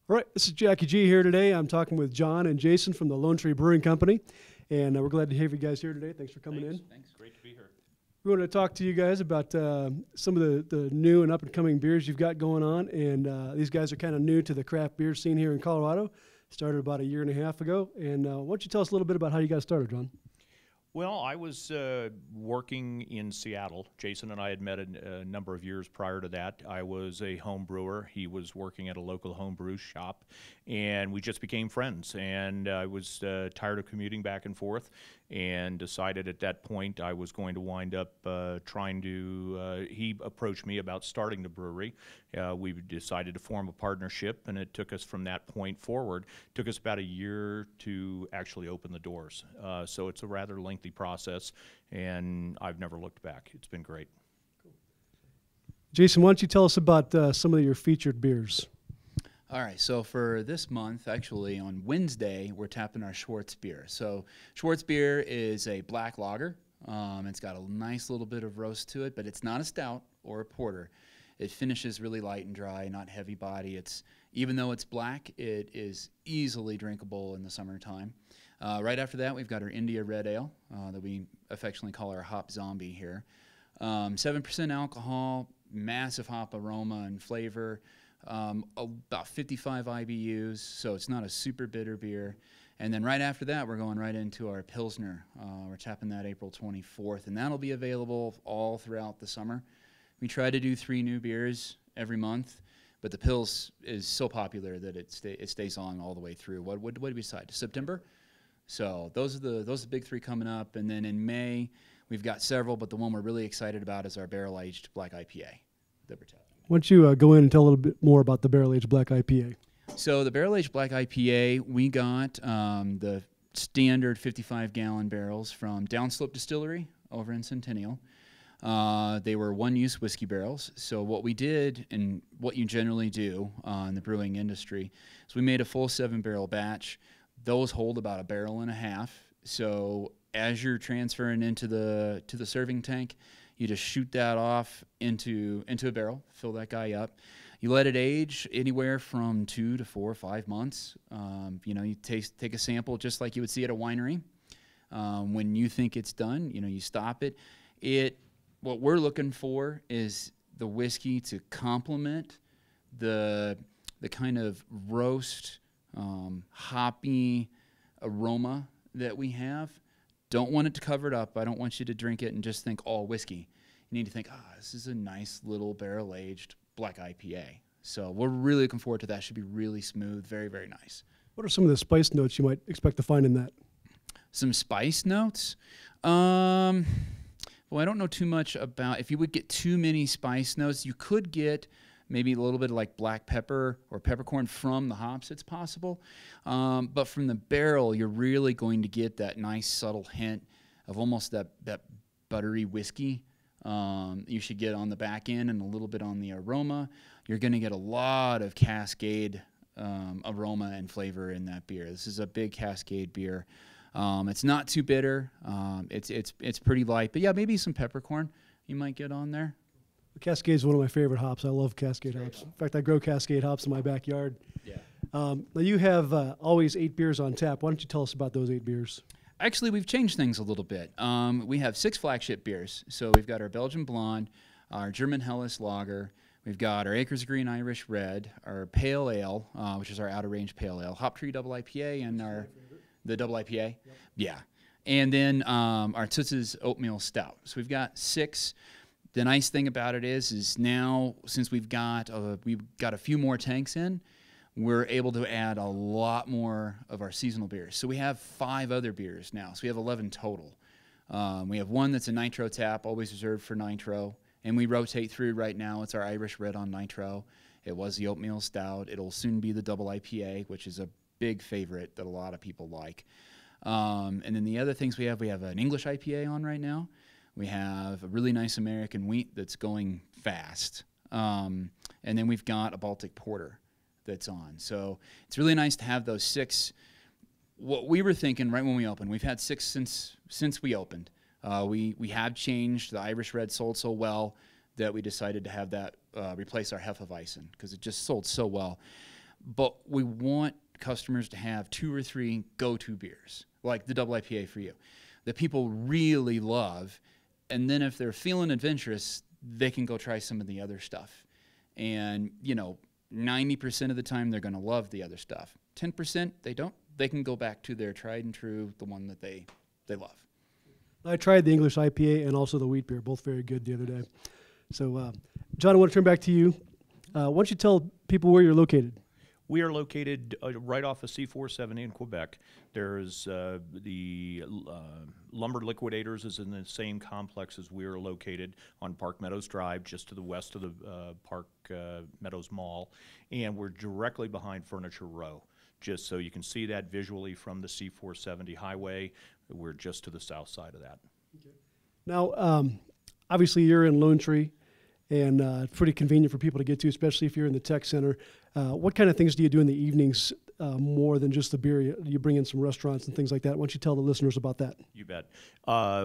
All right, this is Jackie G here today. I'm talking with John and Jason from the Lone Tree Brewing Company, and we're glad to have you guys here today. Thanks for coming in. Thanks. Great to be here. We want to talk to you guys about some of the new and up-and-coming beers you've got going on, and these guys are kind of new to the craft beer scene here in Colorado. Started about a year and a half ago, and why don't you tell us a little bit about how you got started, John? Well, I was working in Seattle. Jason and I had met a number of years prior to that. I was a home brewer. He was working at a local home brew shop, and we just became friends. And I was tired of commuting back and forth and decided at that point I was going to wind up trying to, he approached me about starting the brewery. We decided to form a partnership, and it took us from that point forward. It took us about a year to actually open the doors. So it's a rather lengthy process, and I've never looked back. It's been great. Jason, why don't you tell us about some of your featured beers? All right, so for this month, actually on Wednesday, we're tapping our Schwartz beer. So Schwartz beer is a black lager. It's got a nice little bit of roast to it, but it's not a stout or a porter. It finishes really light and dry, not heavy body. Even though it's black, it is easily drinkable in the summertime. Right after that, we've got our India Red Ale that we affectionately call our Hop Zombie here. 7% alcohol, massive hop aroma and flavor. About 55 IBUs, so it's not a super bitter beer. And then right after that, we're going right into our Pilsner. We're tapping that April 24th, and that'll be available all throughout the summer. We try to do 3 new beers every month, but the Pils is so popular that it stays on all the way through. What did we decide? September? So those are the big 3 coming up, and then in May, we've got several, but the one we're really excited about is our barrel-aged black IPA that we're tapping. Why don't you go in and tell a little bit more about the barrel-aged black IPA? So the barrel-aged black IPA, we got the standard 55-gallon barrels from Downslope Distillery over in Centennial. They were one-use whiskey barrels. So what we did, and what you generally do in the brewing industry, is we made a full 7-barrel batch. Those hold about 1.5 barrels. So as you're transferring into the serving tank, you just shoot that off into a barrel, fill that guy up. You let it age anywhere from 2 to 4 or 5 months. You take a sample just like you would see at a winery. When you think it's done, you stop it. What we're looking for is the whiskey to complement the kind of roast, hoppy aroma that we have. Don't want it to cover it up. I don't want you to drink it and just think all whiskey. You need to think, this is a nice little barrel-aged black IPA. So we're really looking forward to that. Should be really smooth, very, very nice. What are some of the spice notes you might expect to find in that? Some spice notes? Well, I don't know too much about, if you would get too many spice notes, you could get maybe a little bit of like black pepper or peppercorn from the hops, it's possible. But from the barrel, you're really going to get that nice subtle hint of almost that buttery whiskey. You should get on the back end and a little bit on the aroma. You're going to get a lot of Cascade aroma and flavor in that beer. This is a big Cascade beer. It's not too bitter. It's pretty light, but yeah, maybe some peppercorn you might get on there. Cascade is one of my favorite hops. I love Cascade hops. In fact, I grow Cascade hops in my backyard. Yeah. Now you have always 8 beers on tap. Why don't you tell us about those 8 beers? Actually, we've changed things a little bit. We have 6 flagship beers. So we've got our Belgian Blonde, our German Helles Lager, we've got our Acres Green Irish Red, our Pale Ale, which is our outer range Pale Ale, Hop Tree Double IPA, and the Double IPA. Yep. Yeah. And then our Toots's Oatmeal Stout. So we've got 6. The nice thing about it is now, since we've got a few more tanks in, we're able to add a lot more of our seasonal beers. So we have 5 other beers now. So we have 11 total. We have one that's a nitro tap, always reserved for nitro, and we rotate through right now. It's our Irish Red on nitro. It was the Oatmeal Stout. It'll soon be the Double IPA, which is a big favorite that a lot of people like. And then the other things we have an English IPA on right now. We have a really nice American wheat that's going fast. And then we've got a Baltic Porter that's on. So it's really nice to have those 6. What we were thinking right when we opened, we've had 6 since we opened. We have changed. The Irish Red sold so well that we decided to have that replace our Hefeweizen because it just sold so well. but we want customers to have 2 or 3 go-to beers, like the double IPA for you, that people really love. And then if they're feeling adventurous, they can go try some of the other stuff. And, 90% of the time they're going to love the other stuff. 10% they don't. They can go back to their tried and true, the one that they love. I tried the English IPA and also the wheat beer, both very good the other day. So, John, I want to turn back to you. Why don't you tell people where you're located? We are located right off of C-470 in Quebec. There's the Lumber Liquidators is in the same complex as we are located on Park Meadows Drive, just to the west of the Park Meadows Mall. And we're directly behind Furniture Row. Just so you can see that visually from the C-470 highway, we're just to the south side of that. Okay. Now, obviously you're in Lone Tree, and it's pretty convenient for people to get to, especially if you're in the tech center. What kind of things do you do in the evenings more than just the beer? You bring in some restaurants and things like that. Why don't you tell the listeners about that? You bet.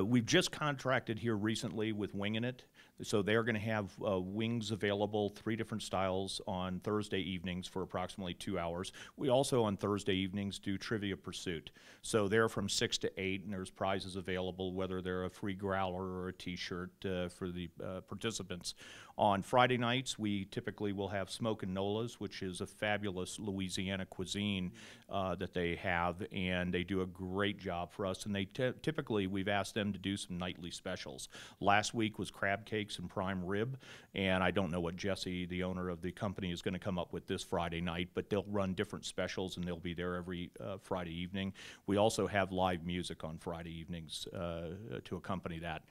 We've just contracted here recently with Wingin' It. So they're going to have wings available, 3 different styles on Thursday evenings for approximately 2 hours. We also on Thursday evenings do Trivia Pursuit. So they're from 6 to 8, and there's prizes available, whether they're a free growler or a T-shirt for the participants. On Friday nights, we typically will have Smokin' Nola's, which is a fabulous Louisiana cuisine that they have, and they do a great job for us. And they typically, we've asked them to do some nightly specials. Last week was crab cakes and prime rib, and I don't know what Jesse, the owner of the company, is going to come up with this Friday night, but they'll run different specials, and they'll be there every Friday evening. We also have live music on Friday evenings to accompany that.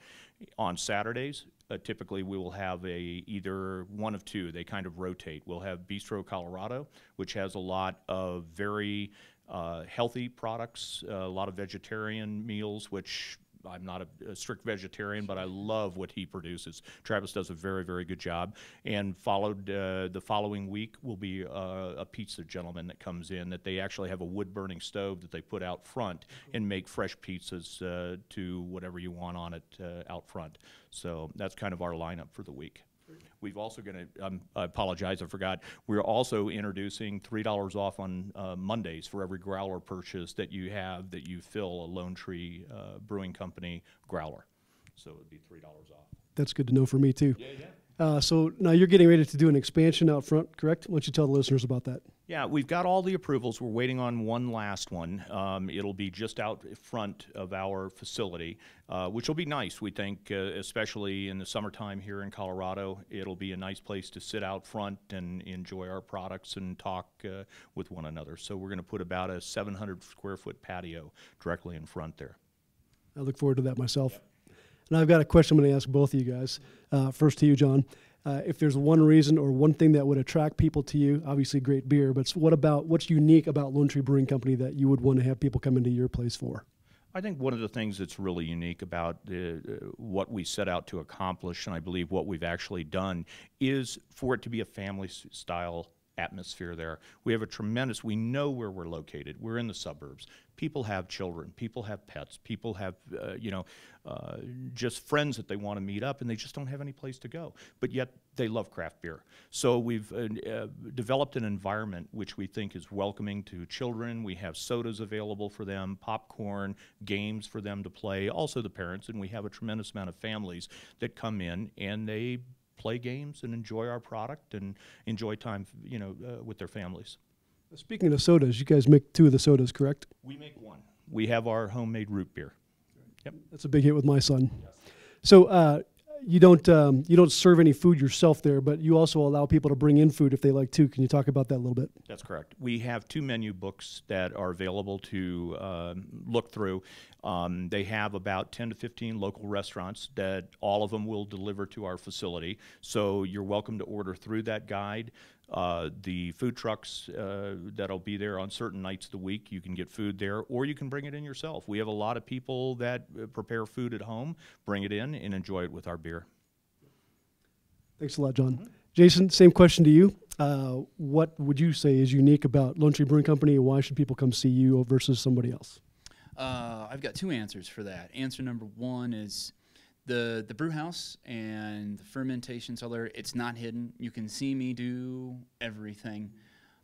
On Saturdays, typically we will have either one of 2. They kind of rotate. We'll have Bistro Colorado, which has a lot of very healthy products, a lot of vegetarian meals, which I'm not a strict vegetarian, but I love what he produces. Travis does a very, very good job. And followed the following week will be a pizza gentleman that comes in, that they actually have a wood-burning stove that they put out front and make fresh pizzas to whatever you want on it out front. So that's kind of our lineup for the week. We've also I apologize, I forgot. We're also introducing $3 off on Mondays for every growler purchase that you have that you fill a Lone Tree Brewing Company growler. So it would be $3 off. That's good to know for me too. Yeah. So now you're getting ready to do an expansion out front, correct? Why don't you tell the listeners about that? Yeah, we've got all the approvals. We're waiting on one last one. It'll be just out front of our facility, which will be nice, we think, especially in the summertime here in Colorado. It'll be a nice place to sit out front and enjoy our products and talk with one another. So we're going to put about a 700 square foot patio directly in front there. I look forward to that myself. Yep. And I've got a question I'm going to ask both of you guys. First to you, John. If there's one reason or one thing that would attract people to you, obviously great beer, but what's unique about Lone Tree Brewing Company that you would want to have people come into your place for? I think one of the things that's really unique about what we set out to accomplish, and I believe what we've actually done, is for it to be a family-style atmosphere there. We have we know where we're located. We're in the suburbs. People have children. People have pets. People have, just friends that they want to meet up, and they just don't have any place to go. But yet they love craft beer. So we've developed an environment which we think is welcoming to children. We have sodas available for them, popcorn, games for them to play, also the parents, and we have a tremendous amount of families that come in and they play games and enjoy our product and enjoy time, with their families. Speaking of sodas, you guys make 2 of the sodas, correct? We make 1. We have our homemade root beer. Yep. That's a big hit with my son. Yes. So you don't serve any food yourself there, but you also allow people to bring in food if they like to. Can you talk about that a little bit? That's correct. We have 2 menu books that are available to look through. They have about 10 to 15 local restaurants that all of them will deliver to our facility. So you're welcome to order through that guide. The food trucks that'll be there on certain nights of the week, you can get food there, or you can bring it in yourself. We have a lot of people that prepare food at home, bring it in, and enjoy it with our beer. Thanks a lot, John. Mm-hmm. Jason, same question to you. What would you say is unique about Lone Tree Brewing Company, and why should people come see you versus somebody else? I've got 2 answers for that. Answer number 1 is the brew house and the fermentation cellar. It's not hidden. You can see me do everything.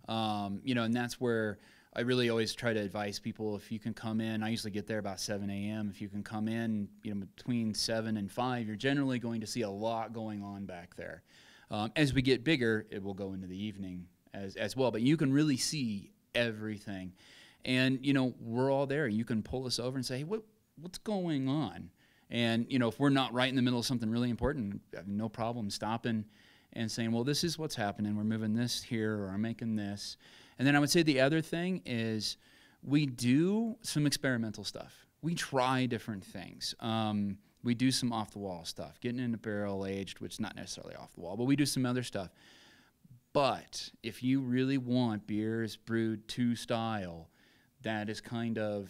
And that's where I really always try to advise people, if you can come in, I usually get there about 7 a.m. If you can come in, between 7 and 5, you're generally going to see a lot going on back there. As we get bigger, it will go into the evening as well, but you can really see everything. And, we're all there. You can pull us over and say, hey, what's going on? And, if we're not right in the middle of something really important, I have no problem stopping and saying, well, this is what's happening. We're moving this here, or I'm making this. And then I would say the other thing is we do some experimental stuff. We try different things. We do some off-the-wall stuff, getting into barrel-aged, which is not necessarily off-the-wall, but we do some other stuff. But if you really want beers brewed to style, that is kind of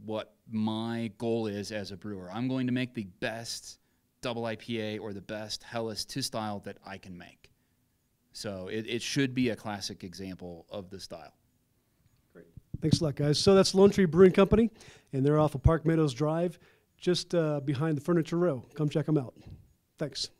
what my goal is as a brewer. I'm going to make the best double IPA or the best Helles to style that I can make. So it should be a classic example of the style. Great. Thanks a lot, guys. So that's Lone Tree Brewing Company, and they're off of Park Meadows Drive, just behind the Furniture Row. Come check them out. Thanks.